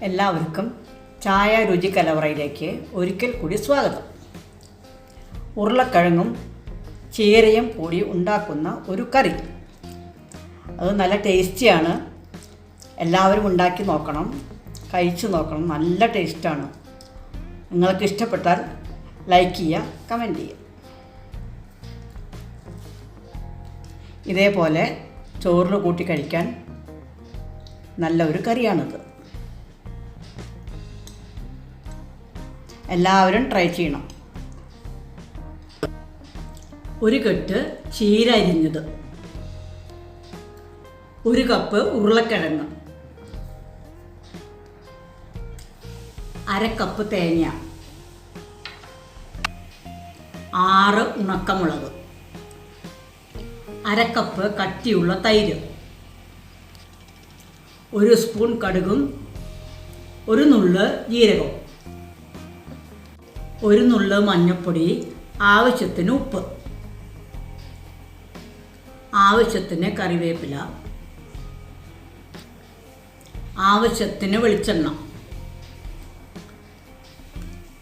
എല്ലാവർക്കും ചായ രുചി കലവറയിലേക്ക് ഒരിക്കൽ കൂടി സ്വാഗതം. ഉരുളക്കിഴങ്ങും ചീരയും കൂടി ഉണ്ടാക്കുന്ന ഒരു കറി. അത് നല്ല ടേസ്റ്റിയാണ്. എല്ലാവരും ഉണ്ടാക്കി നോക്കണം, കഴിച്ചു നോക്കണം. നല്ല ടേസ്റ്റാണ്. നിങ്ങൾക്ക് ഇഷ്ടപ്പെട്ടാൽ ലൈക്ക് ചെയ്യുക, കമൻറ്റ് ചെയ്യുക. ഇതേപോലെ ചോറിൽ കൂട്ടി കഴിക്കാൻ നല്ല ഒരു കറിയാണിത്. എല്ലാവരും ട്രൈ ചെയ്യണം. ഒരു കെട്ട് ചീര അരിഞ്ഞത്, 1 കപ്പ് ഉരുളക്കിഴങ്ങ്, 1/2 കപ്പ് തേങ്ങ, 6 ഉണക്കമുളക്, 1/2 കപ്പ് കട്ടിയുള്ള തൈര്, 1 സ്പൂൺ കടുകും 1 നുള്ള് ജീരകവും, 1 നുള്ള് മഞ്ഞൾപ്പൊടി, ആവശ്യത്തിന് ഉപ്പ്, ആവശ്യത്തിന് കറിവേപ്പില, ആവശ്യത്തിന് വെളിച്ചെണ്ണ.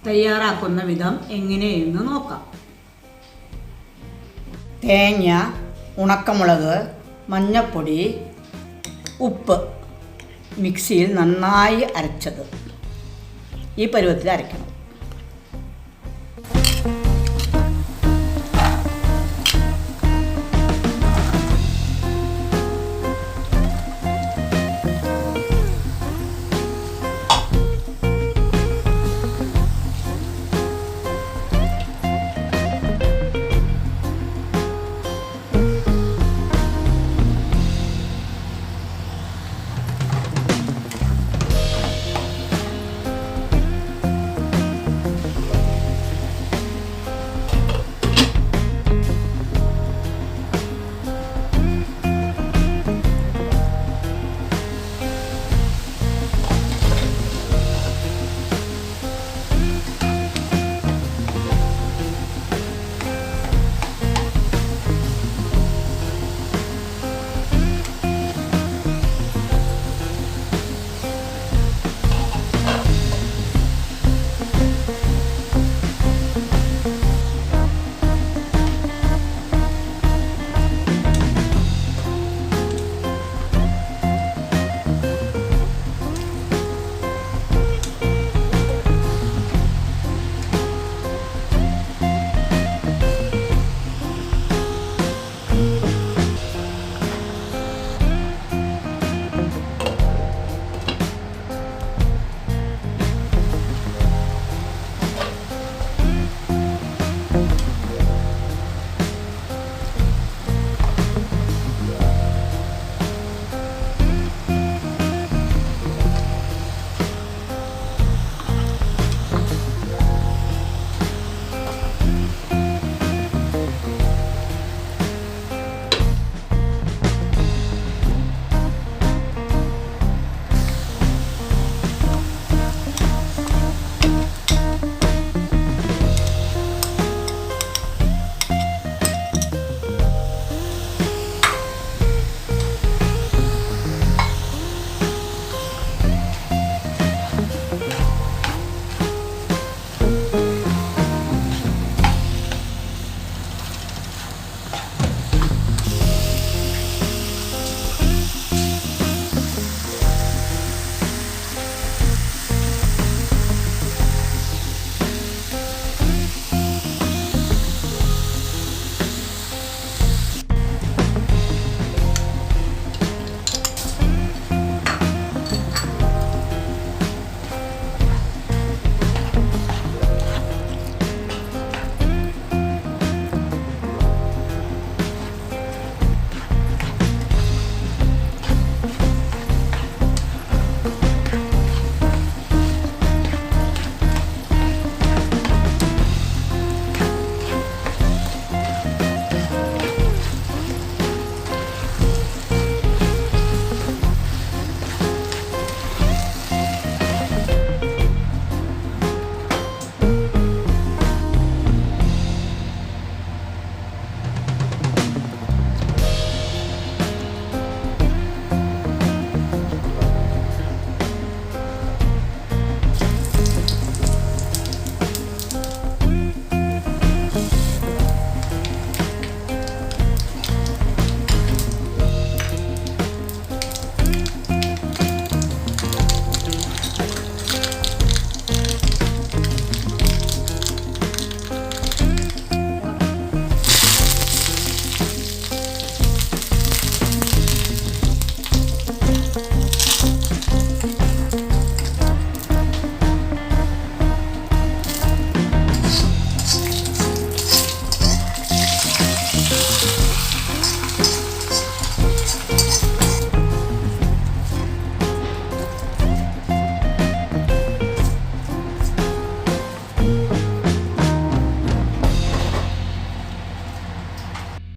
തയ്യാറാക്കുന്ന വിധം എങ്ങനെയെന്ന് നോക്കാം. തേങ്ങ, ഉണക്കമുളക്, മഞ്ഞൾപ്പൊടി, ഉപ്പ് മിക്സിയിൽ നന്നായി അരച്ചത്. ഈ പരുവത്തിൽ അരയ്ക്കണം.